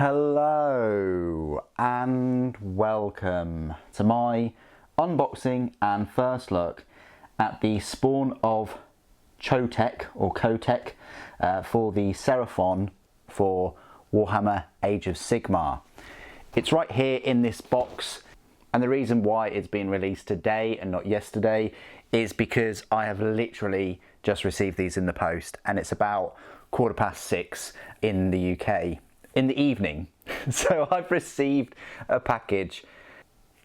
Hello and welcome to my unboxing and first look at the spawn of Chotec or Chotec for the Seraphon for Warhammer Age of Sigmar. It's right here in this box, and the reason why it's been released today and not yesterday is because I have literally just received these in the post, and it's about 6:15 in the UK in the evening. So I've received a package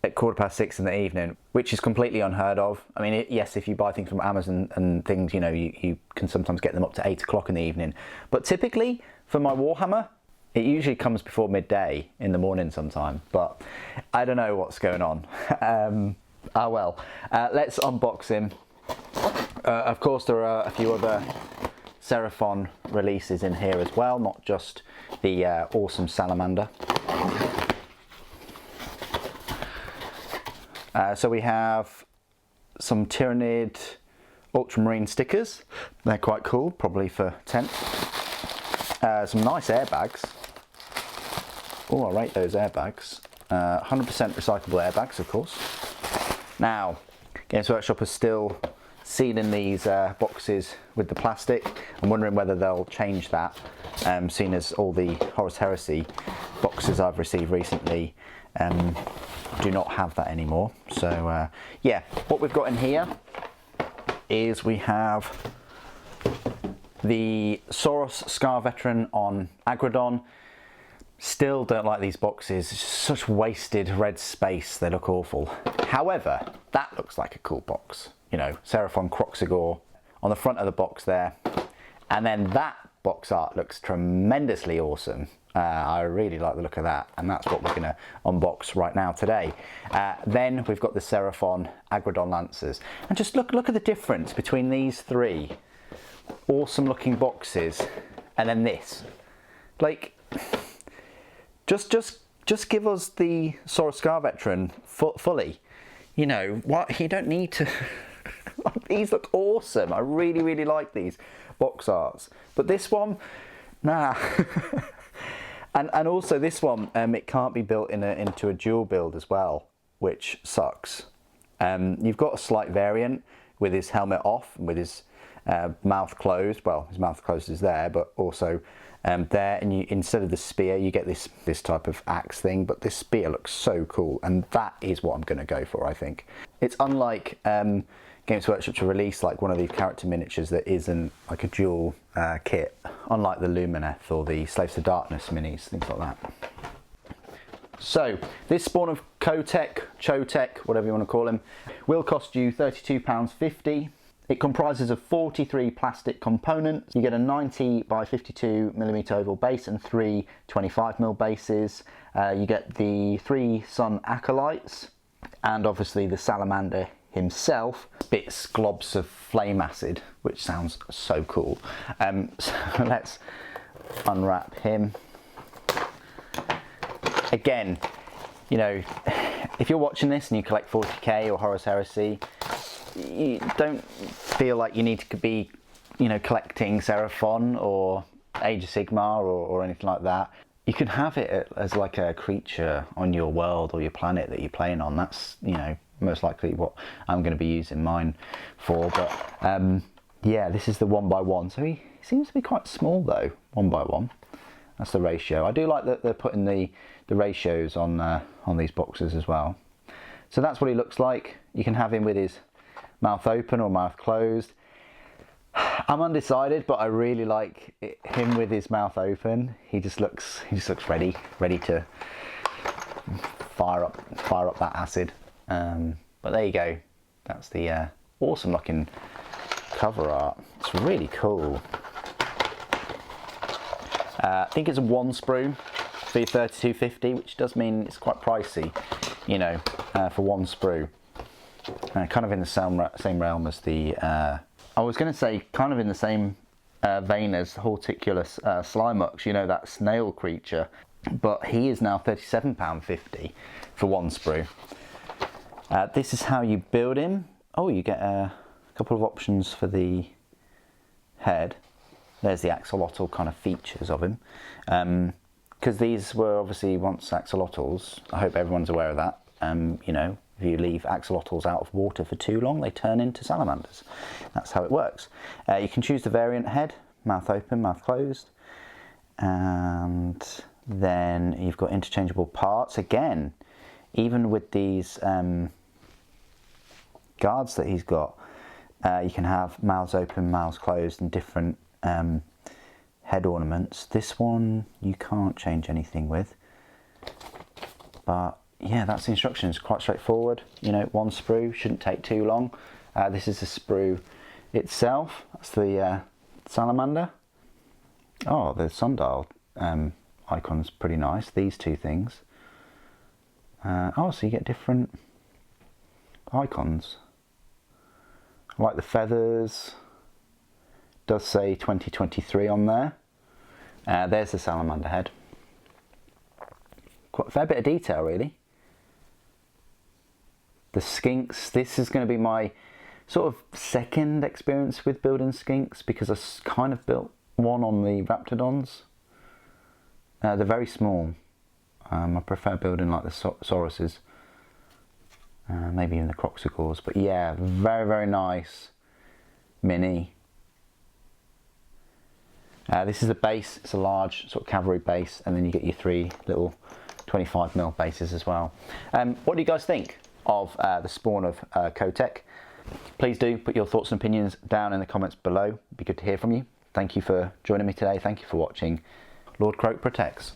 at 6:15 in the evening, which is completely unheard of. I mean, yes, if you buy things from Amazon and things, you know, you can sometimes get them up to 8 o'clock in the evening. But typically for my Warhammer, it usually comes before midday in the morning sometime, but I don't know what's going on. Let's unbox him. Of course, there are a few other Seraphon releases in here as well, not just the awesome salamander. So we have some Tyrannid Ultramarine stickers. They're quite cool, probably for tent. Some nice airbags. Oh, I rate those airbags. 100% recyclable airbags, of course. Now, Games Workshop is still sealing these boxes with the plastic. I'm wondering whether they'll change that, seeing as all the Horus Heresy boxes I've received recently do not have that anymore. So yeah, what we've got in here is we have the Saurus Scar Veteran on Agrodon. Still don't like these boxes. It's just such wasted red space. They look awful. However, that looks like a cool box. You know, Seraphon Croxigor on the front of the box there. And then that box art looks tremendously awesome. I really like the look of that, and that's what we're going to unbox right now today. Then we've got the Seraphon Agrodon Lancers. And just look at the difference between these three awesome looking boxes and then this. Like, just give us the Saurus Scar Veteran fully. You know, what, you don't need to... These look awesome. I really like these box arts. But this one, nah. and also this one, it can't be built into a dual build as well, which sucks. You've got a slight variant with his helmet off and with his mouth closed. Well, his mouth closed is there, but also there, and you, instead of the spear, you get this type of axe thing. But this spear looks so cool, and that is what I'm going to go for. I think it's unlike Games Workshop to release like one of these character miniatures that isn't like a dual kit, unlike the Lumineth or the Slaves to Darkness minis, things like that. So this spawn of Chotec, whatever you want to call him, will cost you £32.50. It comprises of 43 plastic components. You get a 90 by 52mm oval base and 3 25mm bases. You get the 3 Sun Acolytes, and obviously the Salamander himself spits globs of flame acid, which sounds so cool. So let's unwrap him. Again, you know, if you're watching this and you collect 40k or Horus Heresy, you don't feel like you need to be, you know, collecting Seraphon or Age of Sigmar or anything like that. You can have it as like a creature on your world or your planet that you're playing on. That's, you know, most likely what I'm going to be using mine for. But yeah, this is the 1:1. So he seems to be quite small though, 1:1. That's the ratio. I do like that they're putting the ratios on these boxes as well. So that's what he looks like. You can have him with his mouth open or mouth closed. I'm undecided, but I really like him with his mouth open. He just looks ready to fire up that acid. But there you go. That's the awesome looking cover art. It's really cool. I think it's a 1 sprue for your £32.50, which does mean it's quite pricey, you know, for 1 sprue. Kind of in the same realm as the, I was going to say kind of in the same vein as Horticulus Slimux, you know, that snail creature, but he is now £37.50 for 1 sprue. This is how you build him. Oh, you get a couple of options for the head. There's the axolotl kind of features of him. because these were obviously once axolotls. I hope everyone's aware of that. You know, if you leave axolotls out of water for too long, they turn into salamanders. That's how it works. You can choose the variant head, mouth open, mouth closed. And then you've got interchangeable parts. Again, even with these guards that he's got, you can have mouths open, mouths closed, and different head ornaments. This one you can't change anything with, but yeah, that's the instructions. Quite straightforward. You know, one sprue shouldn't take too long. This is the sprue itself. That's the salamander. Oh, the sundial icon's pretty nice. These two things. Oh, so you get different icons. I like the feathers. Does say 2023 on there. There's the salamander head. Quite a fair bit of detail, really. The skinks. This is going to be my sort of second experience with building skinks, because I kind of built one on the raptidons. They're very small. I prefer building like the sauruses. Maybe even the croxicores. But yeah, very, very nice mini. This is the base. It's a large sort of cavalry base, and then you get your 3 little 25mm bases as well. What do you guys think of the spawn of Chotec? Please do put your thoughts and opinions down in the comments below. It'd be good to hear from you. Thank you for joining me today. Thank you for watching. Lord Croak protects.